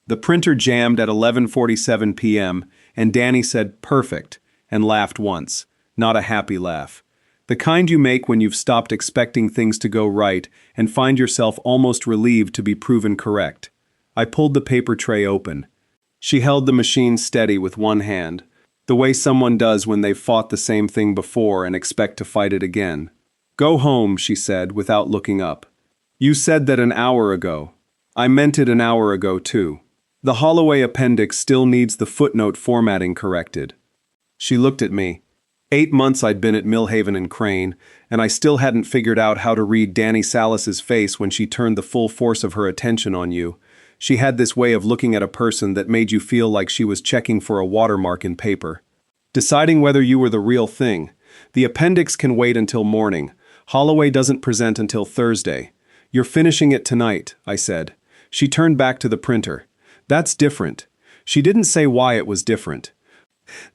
The printer jammed at 11:47 p.m., and Danny said, "Perfect," and laughed once. Not a happy laugh. The kind you make when you've stopped expecting things to go right and find yourself almost relieved to be proven correct. I pulled the paper tray open. She held the machine steady with one hand, the way someone does when they've fought the same thing before and expect to fight it again. "Go home," she said, without looking up. "You said that an hour ago." "I meant it an hour ago, too. The Holloway appendix still needs the footnote formatting corrected." She looked at me. 8 months I'd been at Millhaven and Crane, and I still hadn't figured out how to read Danny Salas's face when she turned the full force of her attention on you. She had this way of looking at a person that made you feel like she was checking for a watermark in paper. Deciding whether you were the real thing. "The appendix can wait until morning. Holloway doesn't present until Thursday. You're finishing it tonight," I said. She turned back to the printer. "That's different." She didn't say why it was different.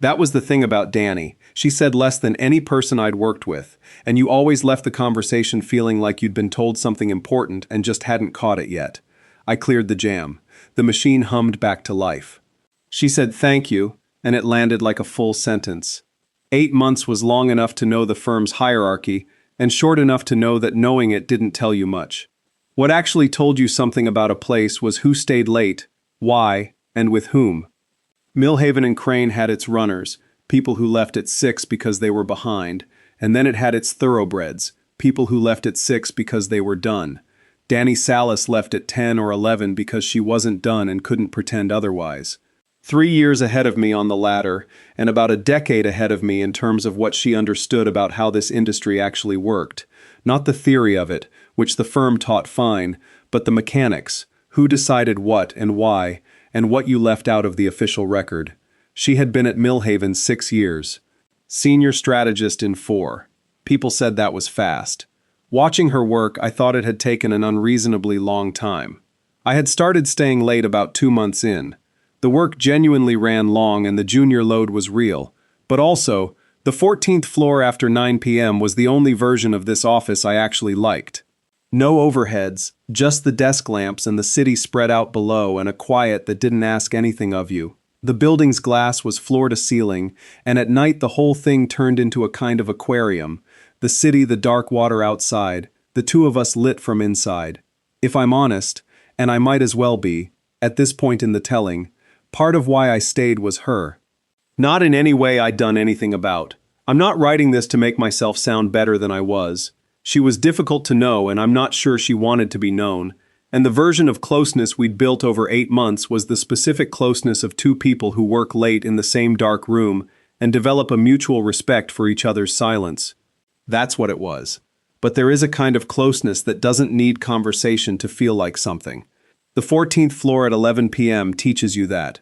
That was the thing about Danny. She said less than any person I'd worked with, and you always left the conversation feeling like you'd been told something important and just hadn't caught it yet. I cleared the jam. The machine hummed back to life. She said thank you, and it landed like a full sentence. 8 months was long enough to know the firm's hierarchy, and short enough to know that knowing it didn't tell you much. What actually told you something about a place was who stayed late, why, and with whom. Millhaven and Crane had its runners, people who left at 6 because they were behind, and then it had its thoroughbreds, people who left at 6 because they were done. Danny Salas left at 10 or 11 because she wasn't done and couldn't pretend otherwise. 3 years ahead of me on the ladder, and about a decade ahead of me in terms of what she understood about how this industry actually worked. Not the theory of it, which the firm taught fine, but the mechanics, who decided what and why, and what you left out of the official record. She had been at Millhaven 6 years. Senior strategist in 4. People said that was fast. Watching her work, I thought it had taken an unreasonably long time. I had started staying late about 2 months in. The work genuinely ran long and the junior load was real. But also, the 14th floor after 9 p.m. was the only version of this office I actually liked. No overheads, just the desk lamps and the city spread out below and a quiet that didn't ask anything of you. The building's glass was floor to ceiling, and at night the whole thing turned into a kind of aquarium. The city, the dark water outside, the two of us lit from inside. If I'm honest, and I might as well be, at this point in the telling, part of why I stayed was her. Not in any way I'd done anything about. I'm not writing this to make myself sound better than I was. She was difficult to know, and I'm not sure she wanted to be known. And the version of closeness we'd built over 8 months was the specific closeness of two people who work late in the same dark room and develop a mutual respect for each other's silence. That's what it was. But there is a kind of closeness that doesn't need conversation to feel like something. The 14th floor at 11 p.m. teaches you that.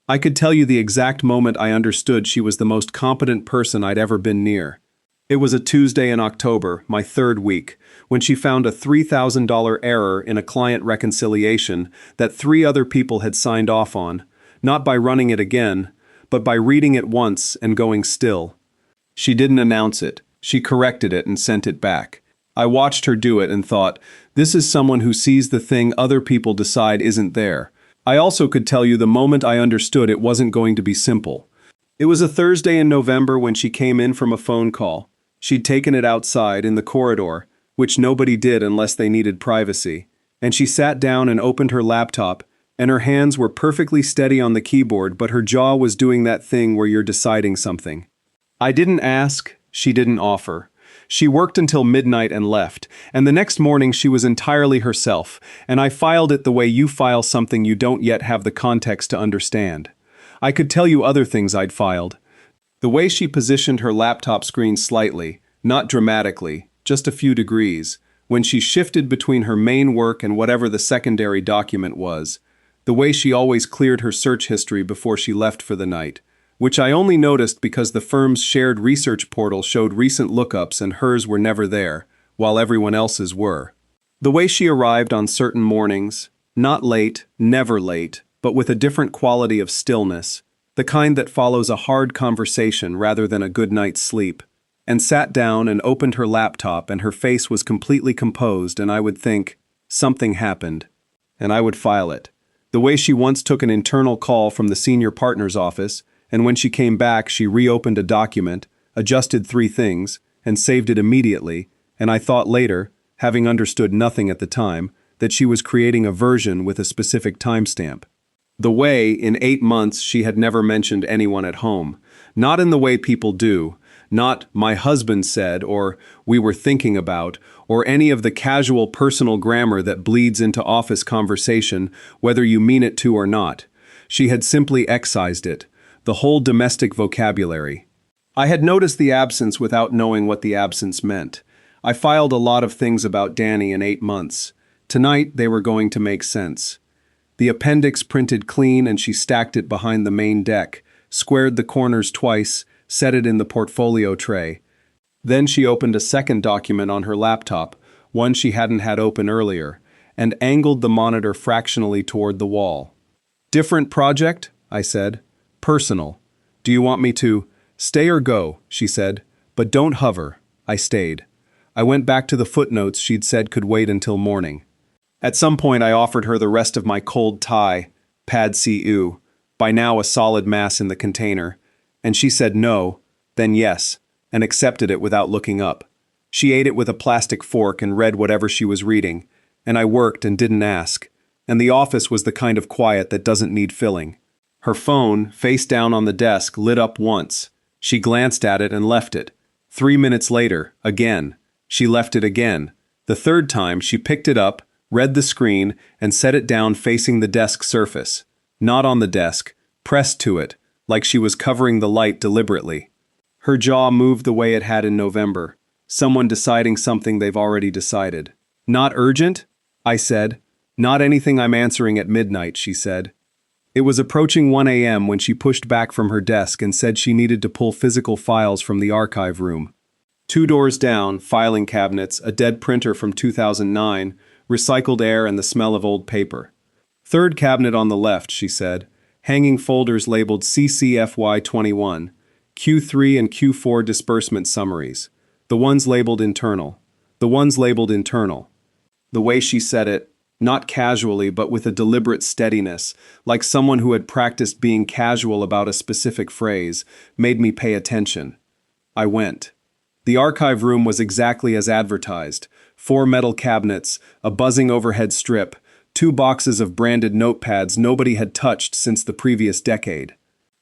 I could tell you the exact moment I understood she was the most competent person I'd ever been near. It was a Tuesday in October, my 3rd week, when she found a $3,000 error in a client reconciliation that 3 other people had signed off on, not by running it again, but by reading it once and going still. She didn't announce it. She corrected it and sent it back. I watched her do it and thought, this is someone who sees the thing other people decide isn't there. I also could tell you the moment I understood it wasn't going to be simple. It was a Thursday in November when she came in from a phone call. She'd taken it outside in the corridor, which nobody did unless they needed privacy, and she sat down and opened her laptop, and her hands were perfectly steady on the keyboard, but her jaw was doing that thing where you're deciding something. I didn't ask, she didn't offer. She worked until midnight and left, and the next morning she was entirely herself, and I filed it the way you file something you don't yet have the context to understand. I could tell you other things I'd filed. The way she positioned her laptop screen slightly, not dramatically, just a few degrees, when she shifted between her main work and whatever the secondary document was, the way she always cleared her search history before she left for the night, which I only noticed because the firm's shared research portal showed recent lookups and hers were never there, while everyone else's were. The way she arrived on certain mornings, not late, never late, but with a different quality of stillness, the kind that follows a hard conversation rather than a good night's sleep, and sat down and opened her laptop and her face was completely composed and I would think, something happened, and I would file it. The way she once took an internal call from the senior partner's office, and when she came back, she reopened a document, adjusted 3 things, and saved it immediately, and I thought later, having understood nothing at the time, that she was creating a version with a specific timestamp. The way, in 8 months, she had never mentioned anyone at home. Not in the way people do, not "my husband said" or "we were thinking about," or any of the casual personal grammar that bleeds into office conversation, whether you mean it to or not. She had simply excised it, the whole domestic vocabulary. I had noticed the absence without knowing what the absence meant. I filed a lot of things about Danny in 8 months. Tonight, they were going to make sense. The appendix printed clean, and she stacked it behind the main deck, squared the corners twice, set it in the portfolio tray. Then she opened a second document on her laptop, one she hadn't had open earlier, and angled the monitor fractionally toward the wall. "Different project?" I said. "Personal. Do you want me to—" "Stay or go," she said, "but don't hover." I stayed. I went back to the footnotes she'd said could wait until morning. At some point I offered her the rest of my cold Thai, pad see-ew, by now a solid mass in the container, and she said no, then yes, and accepted it without looking up. She ate it with a plastic fork and read whatever she was reading, and I worked and didn't ask, and the office was the kind of quiet that doesn't need filling. Her phone, face down on the desk, lit up once. She glanced at it and left it. 3 minutes later, again. She left it again. The third time, she picked it up, read the screen, and set it down facing the desk surface. Not on the desk, pressed to it, like she was covering the light deliberately. Her jaw moved the way it had in November. Someone deciding something they've already decided. "Not urgent?" I said. "Not anything I'm answering at midnight," she said. It was approaching 1 a.m. when she pushed back from her desk and said she needed to pull physical files from the archive room. 2 doors down, filing cabinets, a dead printer from 2009, recycled air and the smell of old paper. "Third cabinet on the left," she said, hanging folders labeled CCFY21, Q3 and Q4 disbursement summaries. The ones labeled internal. The ones labeled internal. The way she said it, not casually but with a deliberate steadiness, like someone who had practiced being casual about a specific phrase, made me pay attention. I went. The archive room was exactly as advertised. 4 metal cabinets, a buzzing overhead strip, 2 boxes of branded notepads nobody had touched since the previous decade.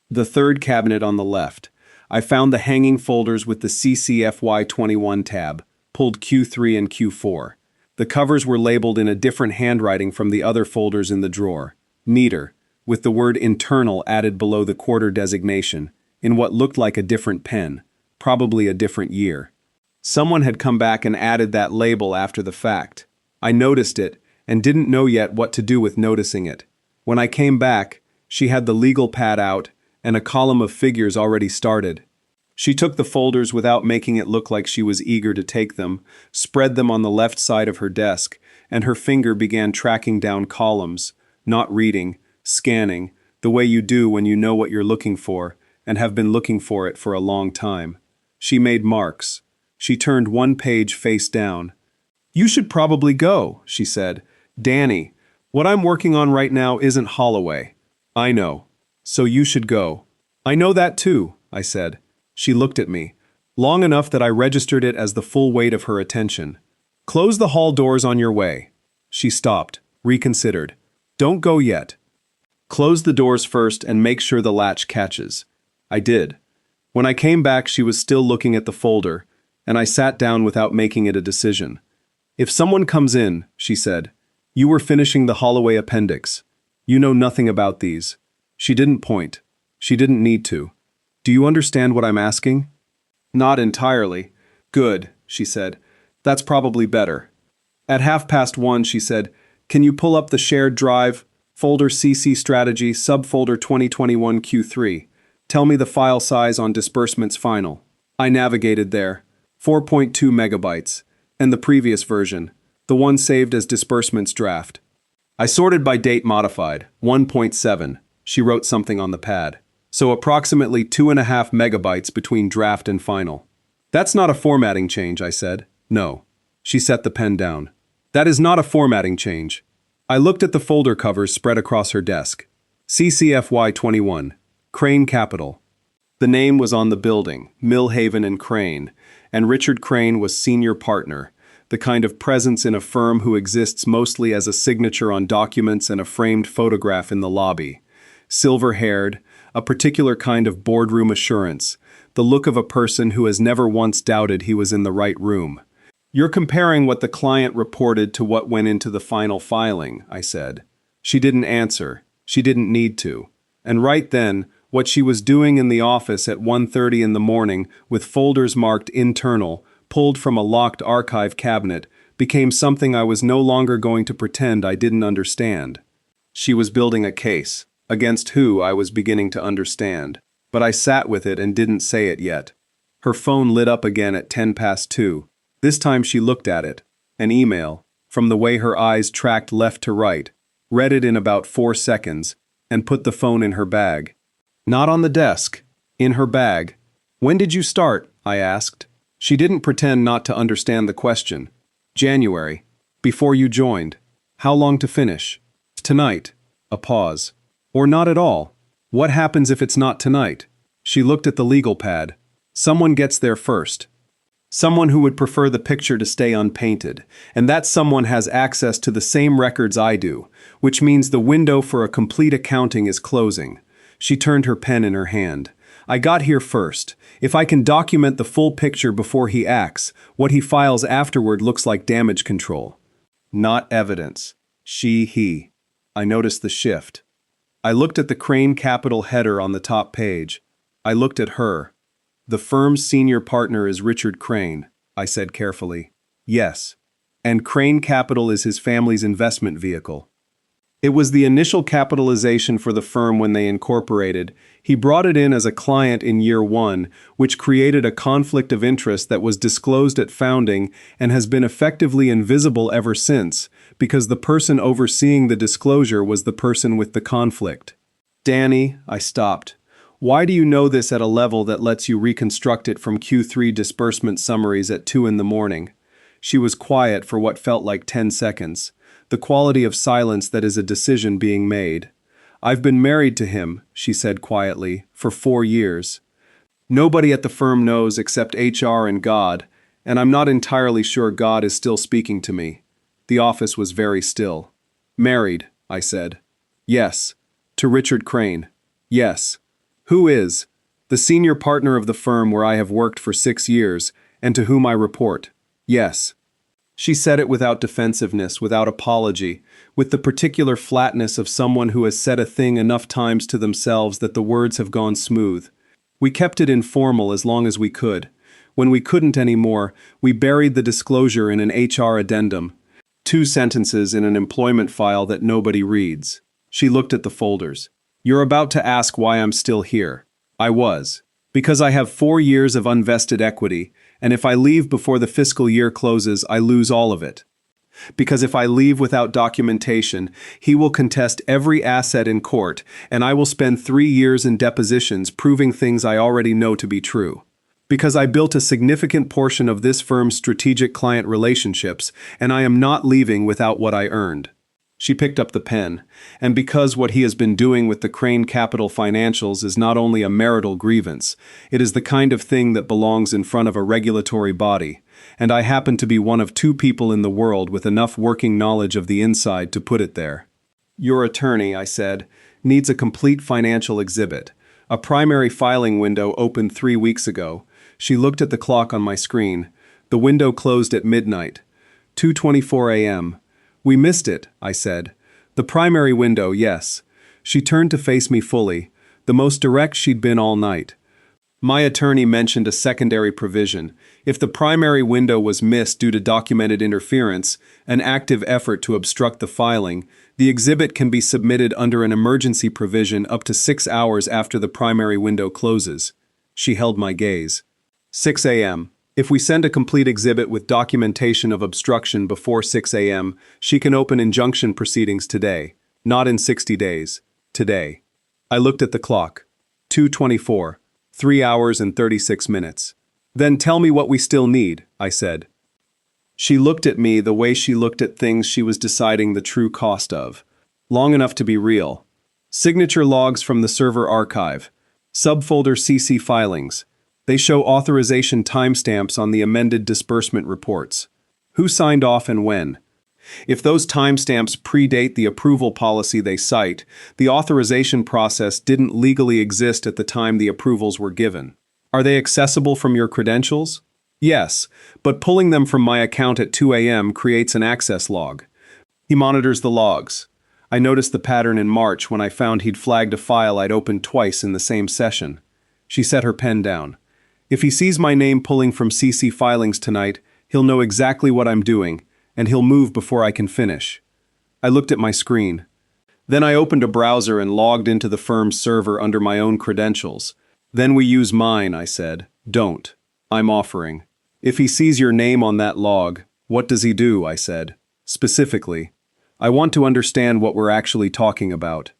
The third cabinet on the left. I found the hanging folders with the CCFY21 tab, pulled Q3 and Q4. The covers were labeled in a different handwriting from the other folders in the drawer. Neater, with the word internal added below the quarter designation, in what looked like a different pen. Probably a different year. Someone had come back and added that label after the fact. I noticed it, and didn't know yet what to do with noticing it. When I came back, she had the legal pad out, and a column of figures already started. She took the folders without making it look like she was eager to take them, spread them on the left side of her desk, and her finger began tracking down columns, not reading, scanning, the way you do when you know what you're looking for, and have been looking for it for a long time. She made marks. She turned one page face down. "You should probably go," she said. "Danny, what I'm working on right now isn't Holloway." "I know. So you should go." "I know that too," I said. She looked at me, long enough that I registered it as the full weight of her attention. "Close the hall doors on your way." She stopped, reconsidered. "Don't go yet. Close the doors first and make sure the latch catches." I did. When I came back, she was still looking at the folder, and I sat down without making it a decision. "If someone comes in," she said, "you were finishing the Holloway appendix. You know nothing about these." She didn't point. She didn't need to. "Do you understand what I'm asking?" "Not entirely." "Good," she said. "That's probably better." At 1:30, she said, "Can you pull up the shared drive, folder CC Strategy, subfolder 2021 Q3. Tell me the file size on disbursements final." I navigated there. 4.2 megabytes. And the previous version, the one saved as disbursements draft. I sorted by date modified, 1.7. She wrote something on the pad. So approximately 2.5 megabytes between draft and final. "That's not a formatting change," I said. "No." She set the pen down. "That is not a formatting change." I looked at the folder covers spread across her desk. CCFY 21, Crane Capital. The name was on the building, Millhaven and Crane, and Richard Crane was senior partner, the kind of presence in a firm who exists mostly as a signature on documents and a framed photograph in the lobby. Silver-haired, a particular kind of boardroom assurance, the look of a person who has never once doubted he was in the right room. You're comparing what the client reported to what went into the final filing, I said. She didn't answer. She didn't need to. And right then, what she was doing in the office at 1:30 in the morning with folders marked internal, pulled from a locked archive cabinet, became something I was no longer going to pretend I didn't understand. She was building a case, against who I was beginning to understand, but I sat with it and didn't say it yet. Her phone lit up again at 2:10. This time she looked at it, an email, from the way her eyes tracked left to right, read it in about 4 seconds, and put the phone in her bag. Not on the desk, in her bag. When did you start? I asked. She didn't pretend not to understand the question. January. Before you joined. How long to finish? Tonight. A pause. Or not at all. What happens if it's not tonight? She looked at the legal pad. Someone gets there first. Someone who would prefer the picture to stay unpainted, and that someone has access to the same records I do, which means the window for a complete accounting is closing. She turned her pen in her hand. I got here first. If I can document the full picture before he acts, what he files afterward looks like damage control. Not evidence. He. I noticed the shift. I looked at the Crane Capital header on the top page. I looked at her. The firm's senior partner is Richard Crane, I said carefully. Yes. And Crane Capital is his family's investment vehicle. It was the initial capitalization for the firm when they incorporated. He brought it in as a client in year 1, which created a conflict of interest that was disclosed at founding and has been effectively invisible ever since, because the person overseeing the disclosure was the person with the conflict. Danny, I stopped. Why do you know this at a level that lets you reconstruct it from Q3 disbursement summaries at 2 in the morning? She was quiet for what felt like 10 seconds, the quality of silence that is a decision being made. I've been married to him, she said quietly, for 4 years. Nobody at the firm knows except HR and God, and I'm not entirely sure God is still speaking to me. The office was very still. Married, I said. Yes. To Richard Crane. Yes. Who is? The senior partner of the firm where I have worked for 6 years, and to whom I report. Yes. She said it without defensiveness, without apology, with the particular flatness of someone who has said a thing enough times to themselves that the words have gone smooth. We kept it informal as long as we could. When we couldn't anymore, we buried the disclosure in an HR addendum. 2 sentences in an employment file that nobody reads. She looked at the folders. You're about to ask why I'm still here. I was. Because I have 4 years of unvested equity, and if I leave before the fiscal year closes, I lose all of it. Because if I leave without documentation, he will contest every asset in court, and I will spend 3 years in depositions proving things I already know to be true. Because I built a significant portion of this firm's strategic client relationships, and I am not leaving without what I earned. She picked up the pen, and because what he has been doing with the Crane Capital financials is not only a marital grievance, it is the kind of thing that belongs in front of a regulatory body, and I happen to be one of 2 people in the world with enough working knowledge of the inside to put it there. Your attorney, I said, needs a complete financial exhibit. A primary filing window opened 3 weeks ago. She looked at the clock on my screen. The window closed at midnight. 2:24 a.m. We missed it, I said. The primary window, yes. She turned to face me fully, the most direct she'd been all night. My attorney mentioned a secondary provision. If the primary window was missed due to documented interference, an active effort to obstruct the filing, the exhibit can be submitted under an emergency provision up to 6 hours after the primary window closes. She held my gaze. 6 a.m. If we send a complete exhibit with documentation of obstruction before 6 a.m., she can open injunction proceedings today, not in 60 days, today. I looked at the clock. 2:24, 3 hours and 36 minutes. Then tell me what we still need, I said. She looked at me the way she looked at things she was deciding the true cost of. Long enough to be real. Signature logs from the server archive. Subfolder CC filings. They show authorization timestamps on the amended disbursement reports. Who signed off and when? If those timestamps predate the approval policy they cite, the authorization process didn't legally exist at the time the approvals were given. Are they accessible from your credentials? Yes, but pulling them from my account at 2 a.m. creates an access log. He monitors the logs. I noticed the pattern in March when I found he'd flagged a file I'd opened twice in the same session. She set her pen down. If he sees my name pulling from CC filings tonight, he'll know exactly what I'm doing, and he'll move before I can finish. I looked at my screen. Then I opened a browser and logged into the firm's server under my own credentials. Then we use mine, I said. Don't. I'm offering. If he sees your name on that log, what does he do? I said. Specifically. I want to understand what we're actually talking about.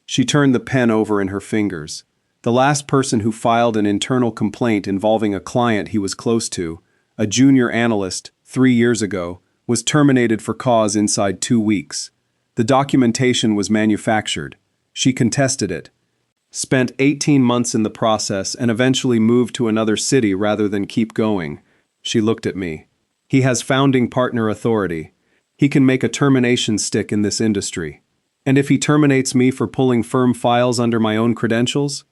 She turned the pen over in her fingers. The last person who filed an internal complaint involving a client he was close to, a junior analyst, 3 years ago, was terminated for cause inside 2 weeks. The documentation was manufactured. She contested it. Spent 18 months in the process and eventually moved to another city rather than keep going. She looked at me. He has founding partner authority. He can make a termination stick in this industry. And if he terminates me for pulling firm files under my own credentials,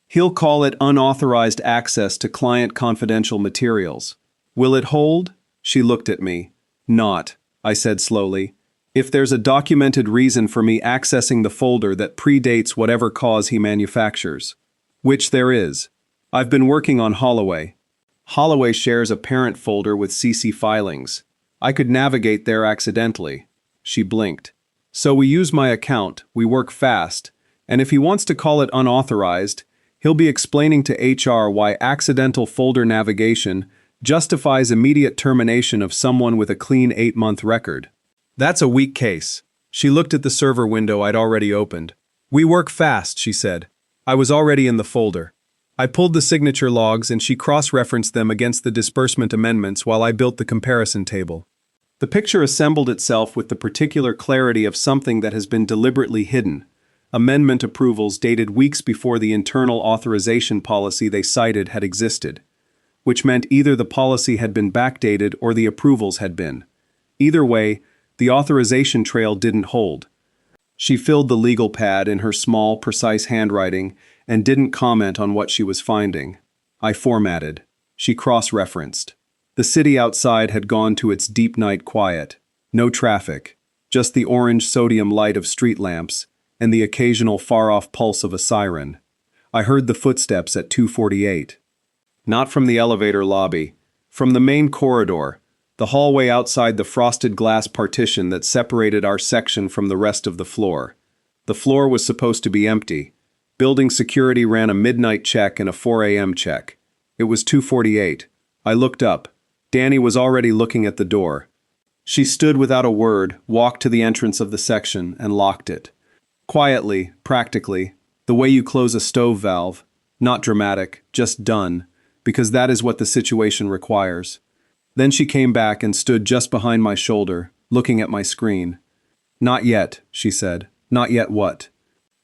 he'll call it unauthorized access to client confidential materials. Will it hold? She looked at me. Not, I said slowly. If there's a documented reason for me accessing the folder that predates whatever cause he manufactures. Which there is. I've been working on Holloway. Holloway shares a parent folder with CC filings. I could navigate there accidentally. She blinked. So we use my account, we work fast, and if he wants to call it unauthorized, he'll be explaining to HR why accidental folder navigation justifies immediate termination of someone with a clean 8-month record. That's a weak case. She looked at the server window I'd already opened. We work fast, she said. I was already in the folder. I pulled the signature logs and she cross-referenced them against the disbursement amendments while I built the comparison table. The picture assembled itself with the particular clarity of something that has been deliberately hidden. Amendment approvals dated weeks before the internal authorization policy they cited had existed, which meant either the policy had been backdated or the approvals had been. Either way, the authorization trail didn't hold. She filled the legal pad in her small, precise handwriting and didn't comment on what she was finding. I formatted. She cross-referenced. The city outside had gone to its deep night quiet. No traffic, just the orange sodium light of street lamps and the occasional far-off pulse of a siren. I heard the footsteps at 2:48. Not from the elevator lobby, from the main corridor, the hallway outside the frosted glass partition that separated our section from the rest of the floor. The floor was supposed to be empty. Building security ran a midnight check and a 4 a.m. check. It was 2:48. I looked up. Danny was already looking at the door. She stood without a word, walked to the entrance of the section, and locked it. Quietly, practically, the way you close a stove valve. Not dramatic, just done, because that is what the situation requires. Then she came back and stood just behind my shoulder, looking at my screen. Not yet, she said. Not yet what?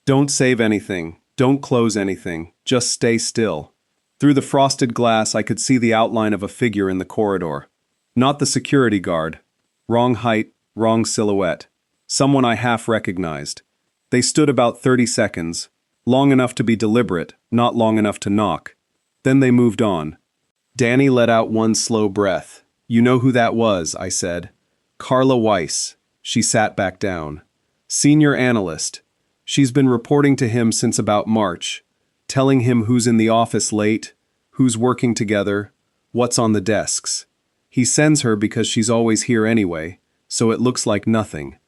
Don't save anything. Don't close anything. Just stay still. Through the frosted glass, I could see the outline of a figure in the corridor. Not the security guard. Wrong height, wrong silhouette. Someone I half recognized. They stood about 30 seconds, long enough to be deliberate, not long enough to knock. Then they moved on. Danny let out one slow breath. You know who that was, I said. Carla Weiss. She sat back down. Senior analyst. She's been reporting to him since about March, telling him who's in the office late, who's working together, what's on the desks. He sends her because she's always here anyway, so it looks like nothing.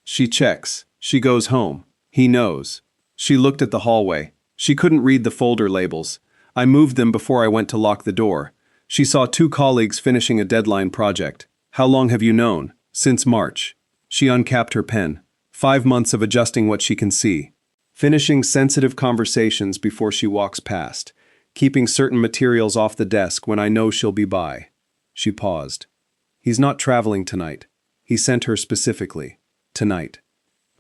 She checks. She goes home. He knows. She looked at the hallway. She couldn't read the folder labels. I moved them before I went to lock the door. She saw 2 colleagues finishing a deadline project. How long have you known? Since March. She uncapped her pen. 5 months of adjusting what she can see. Finishing sensitive conversations before she walks past. Keeping certain materials off the desk when I know she'll be by. She paused. He's not traveling tonight. He sent her specifically. Tonight.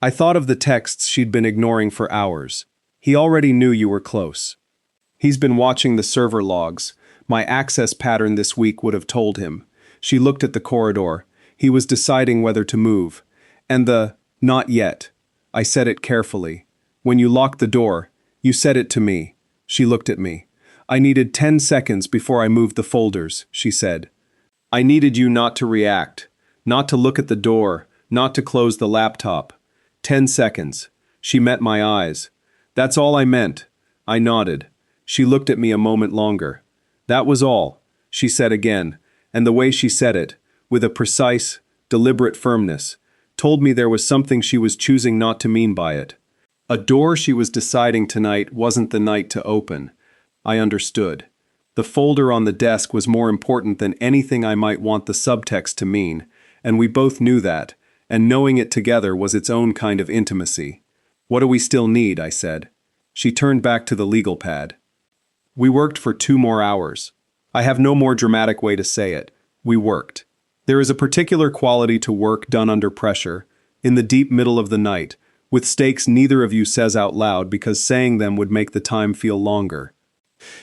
I thought of the texts she'd been ignoring for hours. He already knew you were close. He's been watching the server logs. My access pattern this week would have told him. She looked at the corridor. He was deciding whether to move. And the, not yet. I said it carefully. When you locked the door, you said it to me. She looked at me. I needed 10 seconds before I moved the folders, she said. I needed you not to react, not to look at the door, not to close the laptop. 10 seconds. She met my eyes. That's all I meant. I nodded. She looked at me a moment longer. That was all, she said again, and the way she said it, with a precise, deliberate firmness, told me there was something she was choosing not to mean by it. A door she was deciding tonight wasn't the night to open. I understood. The folder on the desk was more important than anything I might want the subtext to mean, and we both knew that, and knowing it together was its own kind of intimacy. What do we still need? I said. She turned back to the legal pad. We worked for 2 more hours. I have no more dramatic way to say it. We worked. There is a particular quality to work done under pressure, in the deep middle of the night, with stakes neither of you says out loud because saying them would make the time feel longer.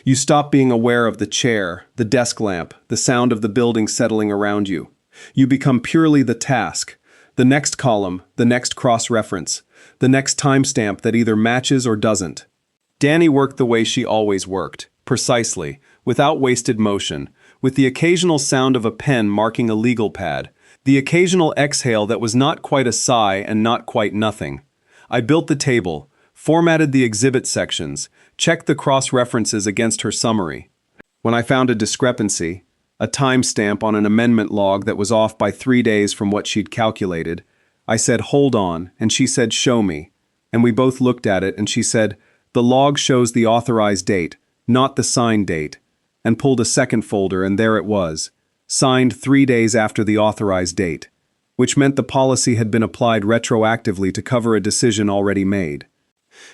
You stop being aware of the chair, the desk lamp, the sound of the building settling around you. You become purely the task, the next column, the next cross-reference, the next timestamp that either matches or doesn't. Danny worked the way she always worked, precisely, without wasted motion, with the occasional sound of a pen marking a legal pad, the occasional exhale that was not quite a sigh and not quite nothing. I built the table, formatted the exhibit sections, checked the cross-references against her summary. When I found a discrepancy, a timestamp on an amendment log that was off by 3 days from what she'd calculated, I said, hold on, and she said, show me. And we both looked at it, and she said, the log shows the authorized date, not the signed date, and pulled a second folder, and there it was, signed 3 days after the authorized date, which meant the policy had been applied retroactively to cover a decision already made.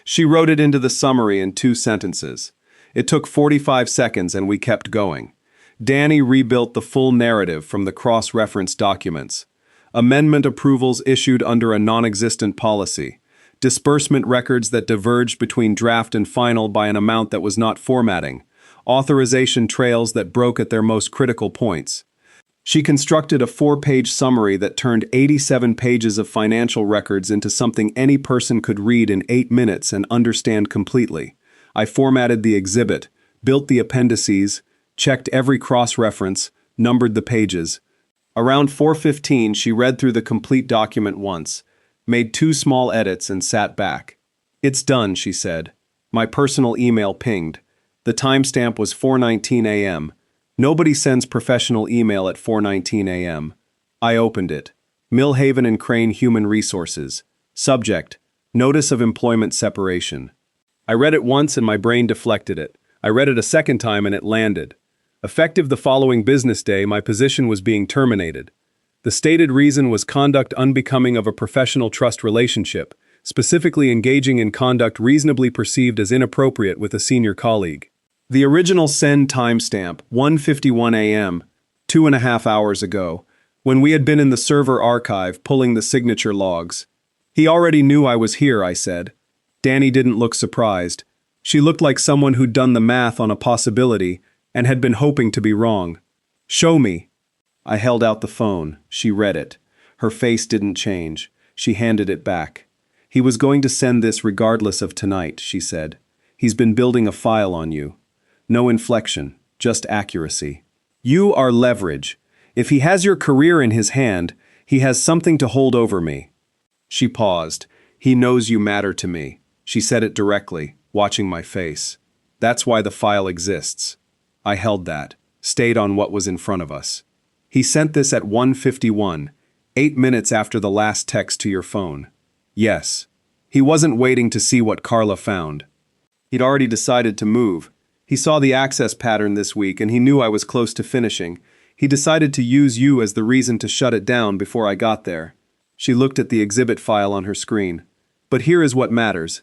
She wrote it into the summary in 2 sentences. It took 45 seconds, and we kept going. Danny rebuilt the full narrative from the cross-reference documents. Amendment approvals issued under a non-existent policy. Disbursement records that diverged between draft and final by an amount that was not formatting. Authorization trails that broke at their most critical points. She constructed a 4-page summary that turned 87 pages of financial records into something any person could read in 8 minutes and understand completely. I formatted the exhibit, built the appendices, checked every cross-reference, numbered the pages. Around 4:15, she read through the complete document once, made 2 small edits, and sat back. It's done, she said. My personal email pinged. The timestamp was 4:19 a.m. Nobody sends professional email at 4:19 a.m. I opened it. Millhaven and Crane Human Resources. Subject: Notice of Employment Separation. I read it once and my brain deflected it. I read it a second time and it landed. Effective the following business day, my position was being terminated. The stated reason was conduct unbecoming of a professional trust relationship, specifically engaging in conduct reasonably perceived as inappropriate with a senior colleague. The original send timestamp, 1:51 a.m., 2.5 hours ago, when we had been in the server archive pulling the signature logs. He already knew I was here, I said. Danny didn't look surprised. She looked like someone who'd done the math on a possibility and had been hoping to be wrong. Show me. I held out the phone. She read it. Her face didn't change. She handed it back. He was going to send this regardless of tonight, she said. He's been building a file on you. No inflection, just accuracy. You are leverage. If he has your career in his hand, he has something to hold over me. She paused. He knows you matter to me. She said it directly, watching my face. That's why the file exists. I held that, stayed on what was in front of us. He sent this at 1:51, 8 minutes after the last text to your phone. Yes. He wasn't waiting to see what Carla found. He'd already decided to move. He saw the access pattern this week and he knew I was close to finishing. He decided to use you as the reason to shut it down before I got there. She looked at the exhibit file on her screen. But here is what matters.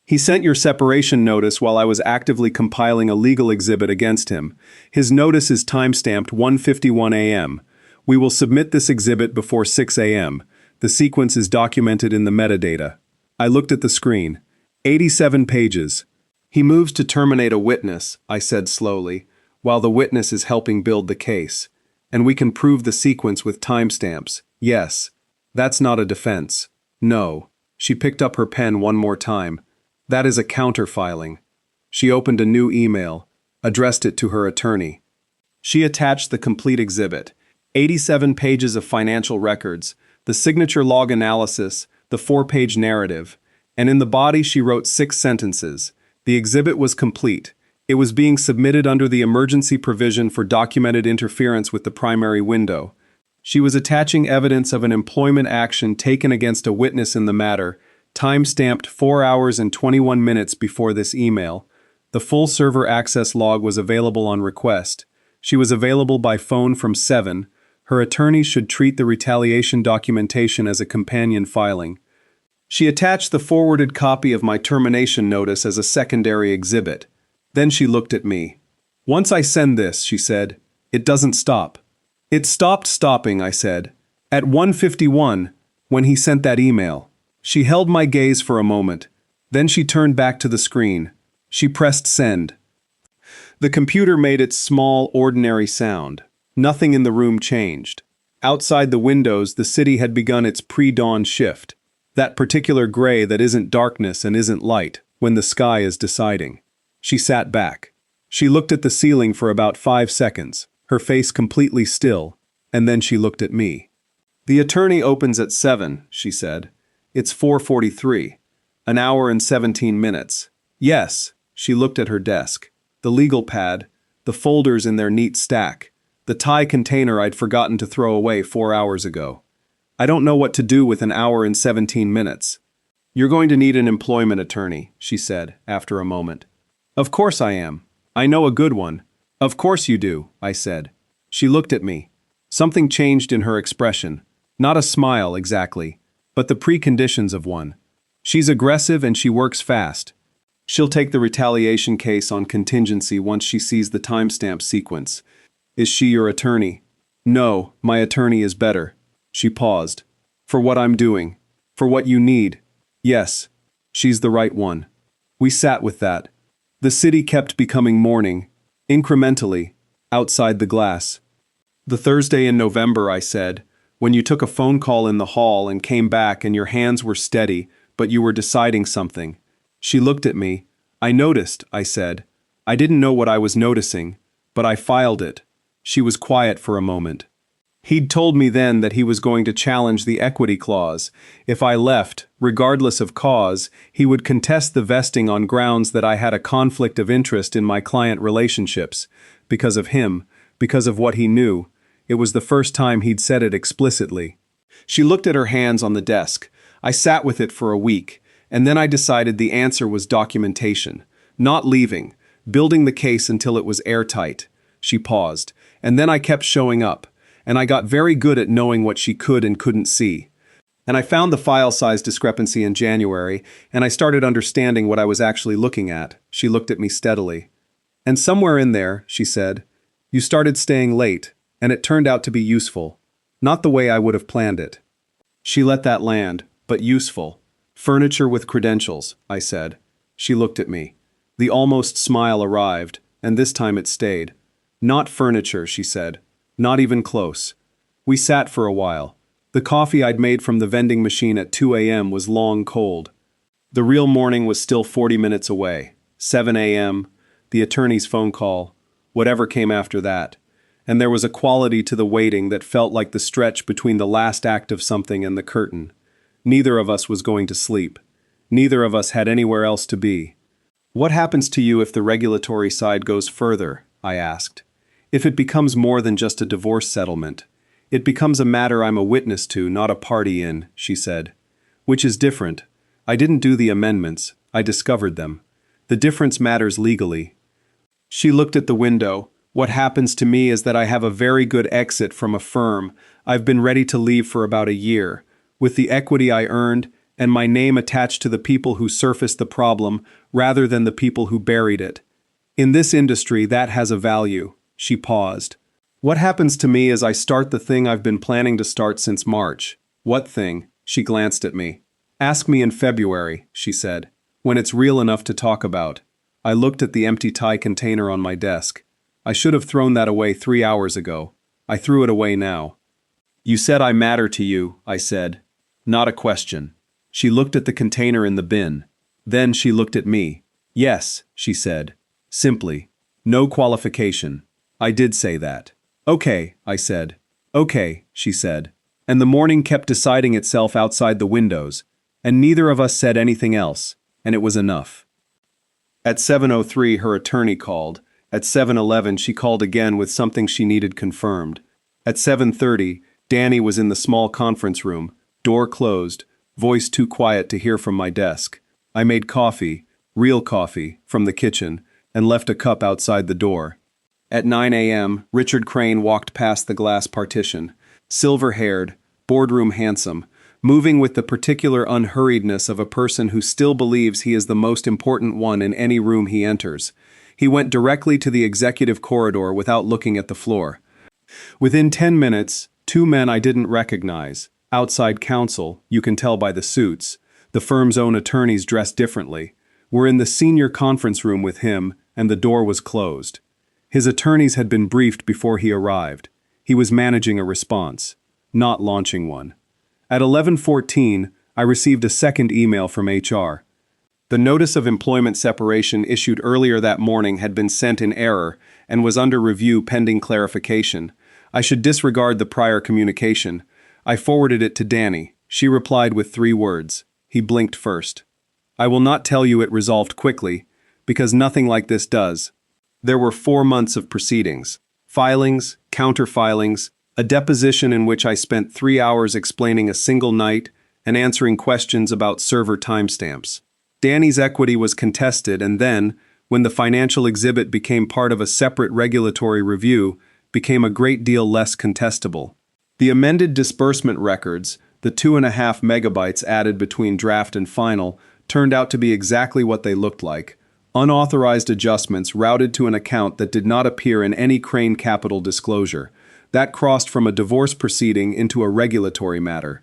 He sent your separation notice while I was actively compiling a legal exhibit against him. His notice is timestamped 1:51 a.m., We will submit this exhibit before 6 a.m. The sequence is documented in the metadata. I looked at the screen. 87 pages. He moves to terminate a witness, I said slowly, while the witness is helping build the case. And we can prove the sequence with timestamps. Yes. That's not a defense. No. She picked up her pen one more time. That is a counterfiling. She opened a new email, addressed it to her attorney. She attached the complete exhibit, 87 pages of financial records, the signature log analysis, the 4-page narrative, and in the body she wrote 6 sentences. The exhibit was complete. It was being submitted under the emergency provision for documented interference with the primary window. She was attaching evidence of an employment action taken against a witness in the matter, time-stamped 4 hours and 21 minutes before this email. The full server access log was available on request. She was available by phone from 7. Her attorney should treat the retaliation documentation as a companion filing. She attached the forwarded copy of my termination notice as a secondary exhibit. Then she looked at me. Once I send this, she said, it doesn't stop. It stopped stopping, I said. At 1:51, when he sent that email. She held my gaze for a moment. Then she turned back to the screen. She pressed send. The computer made its small, ordinary sound. Nothing in the room changed. Outside the windows, the city had begun its pre-dawn shift. That particular gray that isn't darkness and isn't light, when the sky is deciding. She sat back. She looked at the ceiling for about 5 seconds, her face completely still, and then she looked at me. The attorney opens at 7, she said. It's 4:43. An hour and 17 minutes. Yes, she looked at her desk. The legal pad, the folders in their neat stack, the tie container I'd forgotten to throw away 4 hours ago. I don't know what to do with an hour and 17 minutes. You're going to need an employment attorney, she said, after a moment. Of course I am. I know a good one. Of course you do, I said. She looked at me. Something changed in her expression. Not a smile, exactly, but the preconditions of one. She's aggressive and she works fast. She'll take the retaliation case on contingency once she sees the timestamp sequence. Is she your attorney? No, my attorney is better. She paused. For what I'm doing. For what you need. Yes, she's the right one. We sat with that. The city kept becoming morning, incrementally, outside the glass. The Thursday in November, I said, when you took a phone call in the hall and came back and your hands were steady, but you were deciding something. She looked at me. I noticed, I said. I didn't know what I was noticing, but I filed it. She was quiet for a moment. He'd told me then that he was going to challenge the equity clause. If I left, regardless of cause, he would contest the vesting on grounds that I had a conflict of interest in my client relationships. Because of him, because of what he knew. It was the first time he'd said it explicitly. She looked at her hands on the desk. I sat with it for a week, and then I decided the answer was documentation. Not leaving, building the case until it was airtight. She paused, and then I kept showing up. And I got very good at knowing what she could and couldn't see. And I found the file size discrepancy in January, and I started understanding what I was actually looking at. She looked at me steadily. And somewhere in there, she said, you started staying late, and it turned out to be useful. Not the way I would have planned it. She let that land, but useful. Furniture with credentials, I said. She looked at me. The almost smile arrived, and this time it stayed. Not furniture, she said. Not even close. We sat for a while. The coffee I'd made from the vending machine at 2 a.m. was long cold. The real morning was still 40 minutes away. 7 a.m., the attorney's phone call, whatever came after that. And there was a quality to the waiting that felt like the stretch between the last act of something and the curtain. Neither of us was going to sleep. Neither of us had anywhere else to be. What happens to you if the regulatory side goes further? I asked. If it becomes more than just a divorce settlement, it becomes a matter I'm a witness to, not a party in, she said. Which is different. I didn't do the amendments, I discovered them. The difference matters legally. She looked at the window. What happens to me is that I have a very good exit from a firm. I've been ready to leave for about a year. With the equity I earned, and my name attached to the people who surfaced the problem, rather than the people who buried it. In this industry, that has a value. She paused. What happens to me is I start the thing I've been planning to start since March. What thing? She glanced at me. Ask me in February, she said, when it's real enough to talk about. I looked at the empty tie container on my desk. I should have thrown that away 3 hours ago. I threw it away now. You said I matter to you, I said. Not a question. She looked at the container in the bin. Then she looked at me. Yes, she said. Simply. No qualification. I did say that. Okay, I said. Okay, she said. And the morning kept deciding itself outside the windows, and neither of us said anything else, and it was enough. At 7:03 her attorney called. At 7:11 she called again with something she needed confirmed. At 7:30 Danny was in the small conference room, door closed, voice too quiet to hear from my desk. I made coffee, real coffee, from the kitchen, and left a cup outside the door. At 9 a.m., Richard Crane walked past the glass partition, silver-haired, boardroom handsome, moving with the particular unhurriedness of a person who still believes he is the most important one in any room he enters. He went directly to the executive corridor without looking at the floor. Within 10 minutes, 2 men I didn't recognize, outside counsel, you can tell by the suits, the firm's own attorneys dressed differently, were in the senior conference room with him, and the door was closed. His attorneys had been briefed before he arrived. He was managing a response, not launching one. At 11:14, I received a second email from HR. The notice of employment separation issued earlier that morning had been sent in error and was under review pending clarification. I should disregard the prior communication. I forwarded it to Danny. She replied with 3 words. He blinked first. I will not tell you it resolved quickly, because nothing like this does. There were 4 months of proceedings. Filings, counter-filings, a deposition in which I spent 3 hours explaining a single night and answering questions about server timestamps. Danny's equity was contested, and then, when the financial exhibit became part of a separate regulatory review, became a great deal less contestable. The amended disbursement records, the 2.5 megabytes added between draft and final, turned out to be exactly what they looked like. Unauthorized adjustments routed to an account that did not appear in any Crane Capital disclosure. That crossed from a divorce proceeding into a regulatory matter.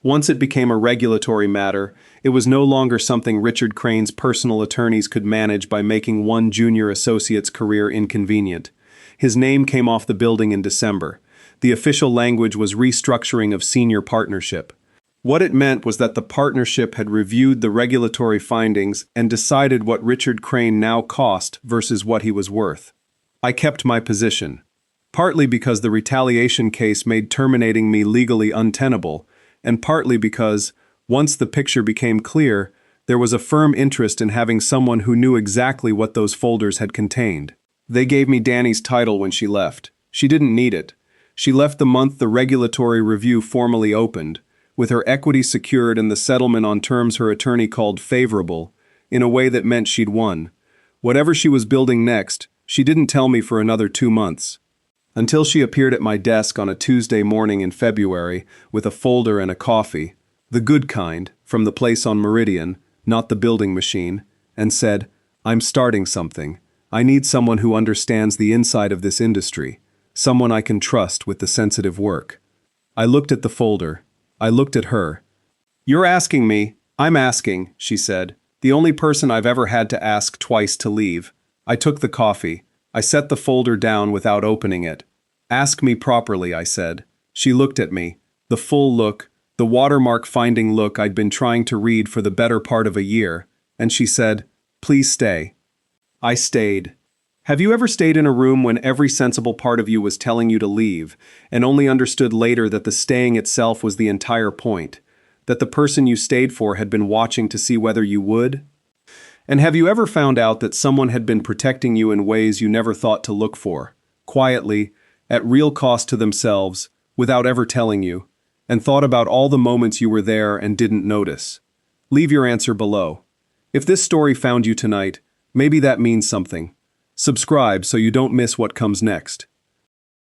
Once it became a regulatory matter, it was no longer something Richard Crane's personal attorneys could manage by making one junior associate's career inconvenient. His name came off the building in December. The official language was restructuring of senior partnership. What it meant was that the partnership had reviewed the regulatory findings and decided what Richard Crane now cost versus what he was worth. I kept my position, partly because the retaliation case made terminating me legally untenable, and partly because, once the picture became clear, there was a firm interest in having someone who knew exactly what those folders had contained. They gave me Danny's title when she left. She didn't need it. She left the month the regulatory review formally opened, with her equity secured and the settlement on terms her attorney called favorable, in a way that meant she'd won. Whatever she was building next, she didn't tell me for another 2 months. Until she appeared at my desk on a Tuesday morning in February with a folder and a coffee, the good kind, from the place on Meridian, not the building machine, and said, I'm starting something. I need someone who understands the inside of this industry, someone I can trust with the sensitive work. I looked at the folder. I looked at her. You're asking me. I'm asking, she said, the only person I've ever had to ask twice to leave. I took the coffee. I set the folder down without opening it. Ask me properly, I said. She looked at me, the full look, the watermark-finding look I'd been trying to read for the better part of a year, and she said, Please stay. I stayed. Have you ever stayed in a room when every sensible part of you was telling you to leave, and only understood later that the staying itself was the entire point, that the person you stayed for had been watching to see whether you would? And have you ever found out that someone had been protecting you in ways you never thought to look for, quietly, at real cost to themselves, without ever telling you, and thought about all the moments you were there and didn't notice? Leave your answer below. If this story found you tonight, maybe that means something. Subscribe so you don't miss what comes next.